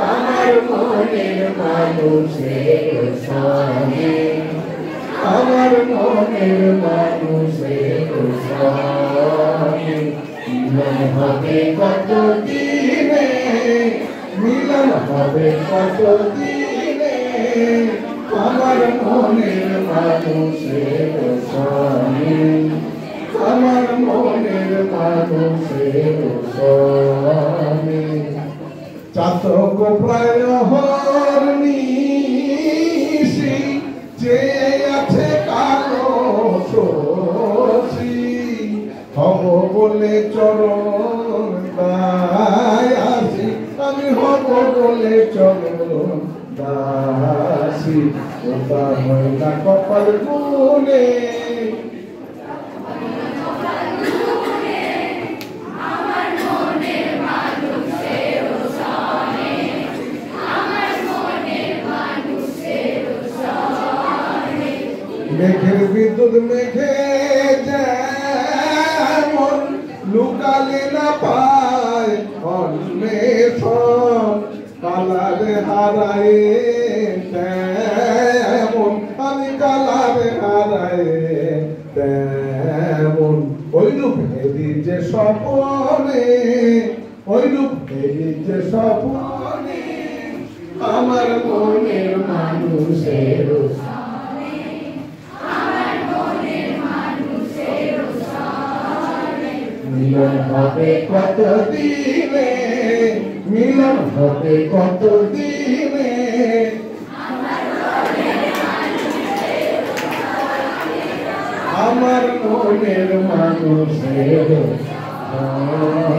আমার মনের মানুষের সনে, আমার মনের মানুষের সনে মিলন হবে কত দিনে, মিলন হবে কত দিনে আমার মনের মানুষের সনে, আমার মনের মানুষের সনে। চাতক প্রায় হরনিশি যে আছে কালো শশী, হব বলে চরণ দাসী, আমি হব বলে চরণ দাসী। ওটা হয় না কপাল গুনে, মেঘের বিদ্যুৎ মেঘে যেমন লুকালে না পায় অন্বেষণ, কালারে হারায় তেমন আমি কালারে হারায় তেমন। ওইরূপ হেরি যে স্বপনে, ওইরূপ হেরি যে স্বপনে আমার মনের মানুষের মিলন হবে কত দিনে, মিলন হবে কত দিনে আমার মনের মানুষের সনে।